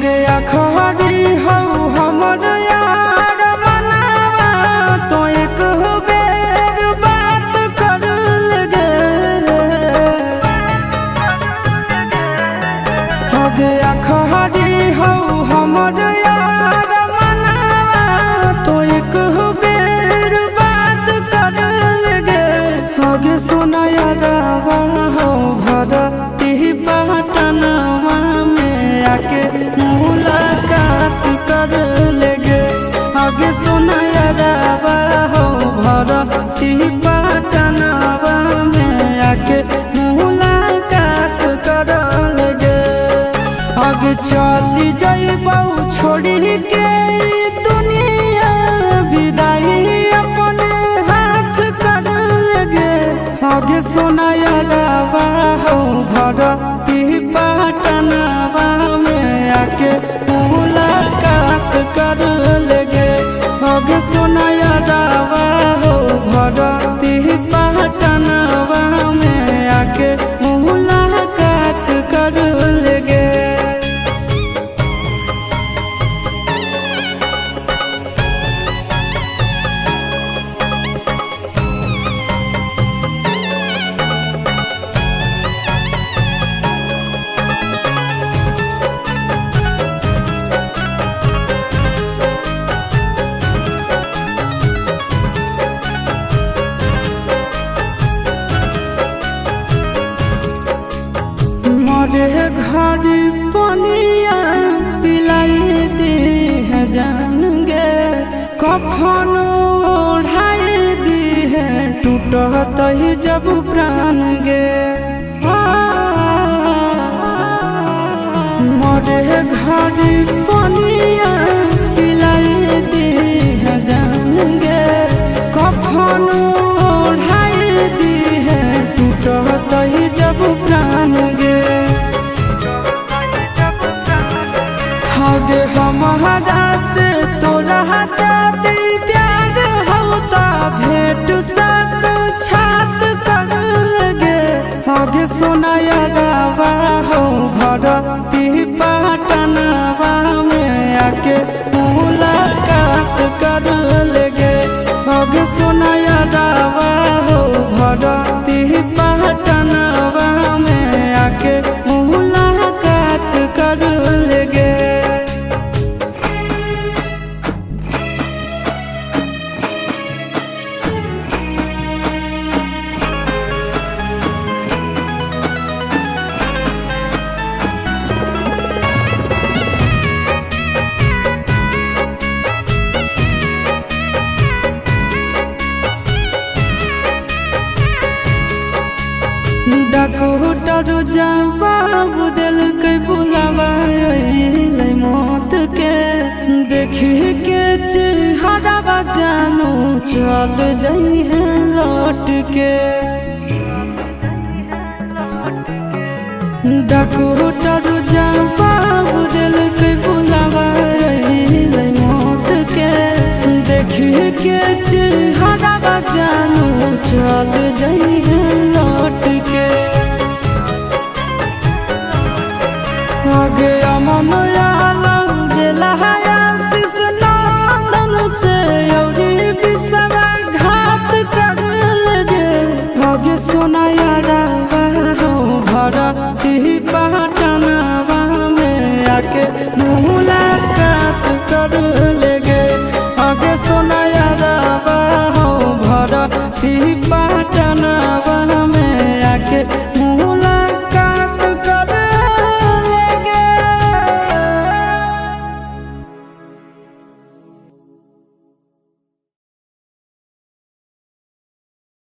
गया खरी हो हमर यार मनावा तो एक बेर बात कर लगे। हो गया खरी हो हमर यार मनावा तो एक बेर बात कर लगे। हो गे सुना यारवा हो भरती पटनवा में आके मुलाकात कर लेगे। आगे सुना यारवा हो भरती पटनवा में आके मुलाकात कर लेगे। आगे चली जाइबौ छोड़ी के दुनिया विदाई अपने हाथ कर लेगे। आगे सुना यारवा हो भरती पटनवा में आके मुलाकात कर लेगे। आगे सुना यारवा हो भरती पटनवा में आके मुलाकात कर लेगे। मोरे घर पनिया पिलाई दी है जान गे। कफन ओढ़ाई दी है टूटत ही जब प्राण गे। मोरे घर पनिया पिलाई दी है जान गे। कफन ओढ़ाई दी है टूटत ही जब प्राण गे। आगे हमारा से तोरा जाती प्यार होता भेंट साक्षात कर लगे। आगे सुना यारवा हो भरती पटनवा में आके मुलाकात कर लेगे। आगे सुना यारवा हो भरती पटनवा में आके मुलाकात कर लेगे। डॉक्टर जवाब दिल के बुलावा मौत के। देखी के चेहरा जानू चल जाई है लौट के। डॉक्टर जवाब दिल के बुलावा मौत के। देखी के चेहरा जानू चल जाई है लौट के। आगे अमन आलम गेला आशीष नंदन से औरी विश्वासघात कर लगे। आगे सुना यारवा हो भरती पटनवा में आके मुलाकात कर लेगे। आगे सुना यारवा हो भरती